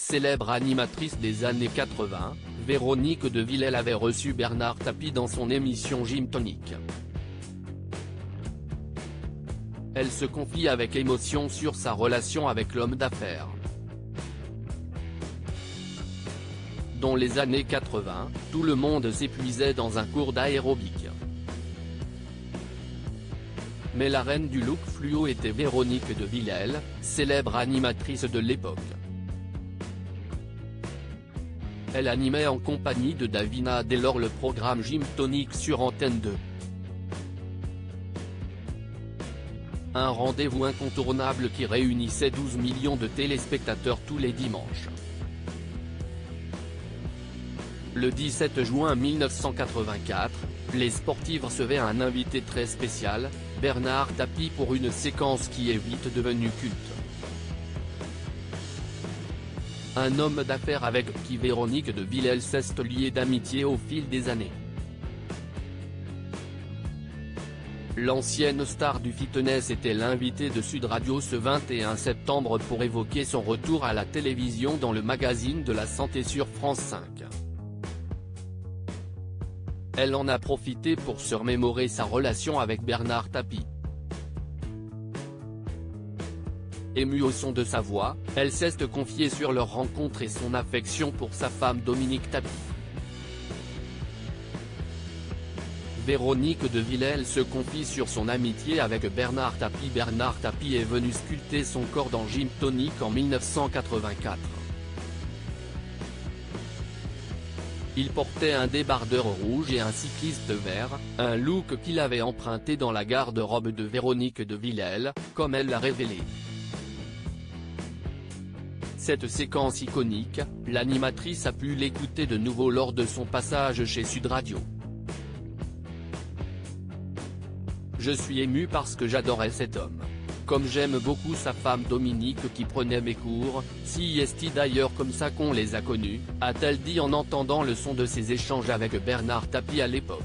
Célèbre animatrice des années 80, Véronique de Villèle avait reçu Bernard Tapie dans son émission Gym Tonic. Elle se confie avec émotion sur sa relation avec l'homme d'affaires. Dans les années 80, tout le monde s'épuisait dans un cours d'aérobic. Mais la reine du look fluo était Véronique de Villèle, célèbre animatrice de l'époque. Elle animait en compagnie de Davina dès lors le programme Gym Tonic sur Antenne 2. Un rendez-vous incontournable qui réunissait 12 millions de téléspectateurs tous les dimanches. Le 17 juin 1984, les sportifs recevaient un invité très spécial, Bernard Tapie, pour une séquence qui est vite devenue culte. Un homme d'affaires avec qui Véronique de Villèle s'est liée d'amitié au fil des années. L'ancienne star du fitness était l'invitée de Sud Radio ce 21 septembre pour évoquer son retour à la télévision dans le magazine de la santé sur France 5. Elle en a profité pour se remémorer sa relation avec Bernard Tapie. Émue au son de sa voix, elle s'est confiée sur leur rencontre et son affection pour sa femme Dominique Tapie. Véronique de Villèle se confie sur son amitié avec Bernard Tapie. Bernard Tapie est venu sculpter son corps dans Gym Tonic en 1984. Il portait un débardeur rouge et un cycliste vert, un look qu'il avait emprunté dans la garde-robe de Véronique de Villèle, comme elle l'a révélé. Cette séquence iconique, l'animatrice a pu l'écouter de nouveau lors de son passage chez Sud Radio. Je suis ému parce que j'adorais cet homme. Comme j'aime beaucoup sa femme Dominique qui prenait mes cours, si est-il d'ailleurs comme ça qu'on les a connus, a-t-elle dit en entendant le son de ses échanges avec Bernard Tapie à l'époque.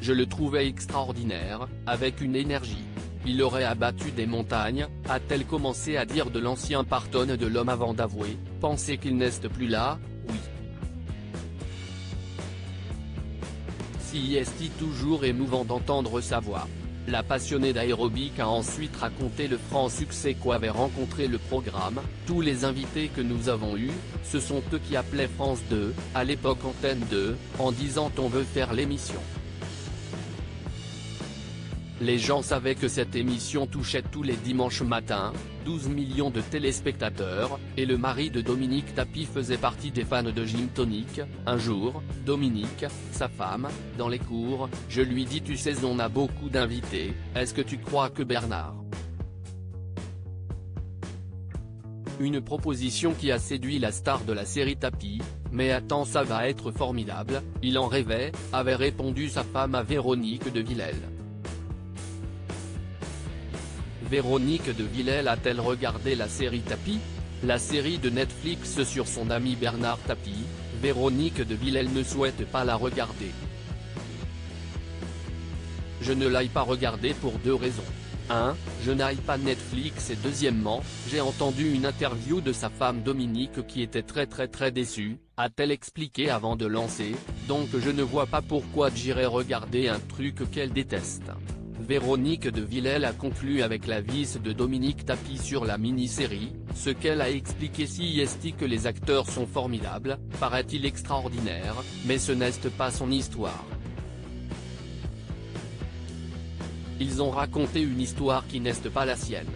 Je le trouvais extraordinaire, avec une énergie. Il aurait abattu des montagnes, a-t-elle commencé à dire de l'ancien partenaire de l'homme avant d'avouer, penser qu'il n'est plus là, oui. Si est toujours émouvant d'entendre sa voix. La passionnée d'aérobic a ensuite raconté le franc succès qu'avait rencontré le programme. Tous les invités que nous avons eus, ce sont eux qui appelaient France 2, à l'époque Antenne 2, en disant on veut faire l'émission. Les gens savaient que cette émission touchait tous les dimanches matins, 12 millions de téléspectateurs, et le mari de Dominique Tapie faisait partie des fans de Gym Tonic. Un jour, Dominique, sa femme, dans les cours, je lui dis tu sais on a beaucoup d'invités, est-ce que tu crois que Bernard ? Une proposition qui a séduit la star de la série Tapie, mais attends ça va être formidable, il en rêvait, avait répondu sa femme à Véronique de Villèle. Véronique de Villèle a-t-elle regardé la série Tapie ? La série de Netflix sur son ami Bernard Tapie, Véronique de Villèle ne souhaite pas la regarder. Je ne l'ai pas regardée pour deux raisons. 1. Je n'aille pas Netflix et deuxièmement, j'ai entendu une interview de sa femme Dominique qui était très déçue, a-t-elle expliqué avant de lancer, donc je ne vois pas pourquoi j'irais regarder un truc qu'elle déteste. Véronique de Villèle a conclu avec la vis de Dominique Tapie sur la mini-série, ce qu'elle a expliqué si est que les acteurs sont formidables, paraît-il extraordinaire, mais ce n'est pas son histoire. Ils ont raconté une histoire qui n'est pas la sienne.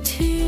To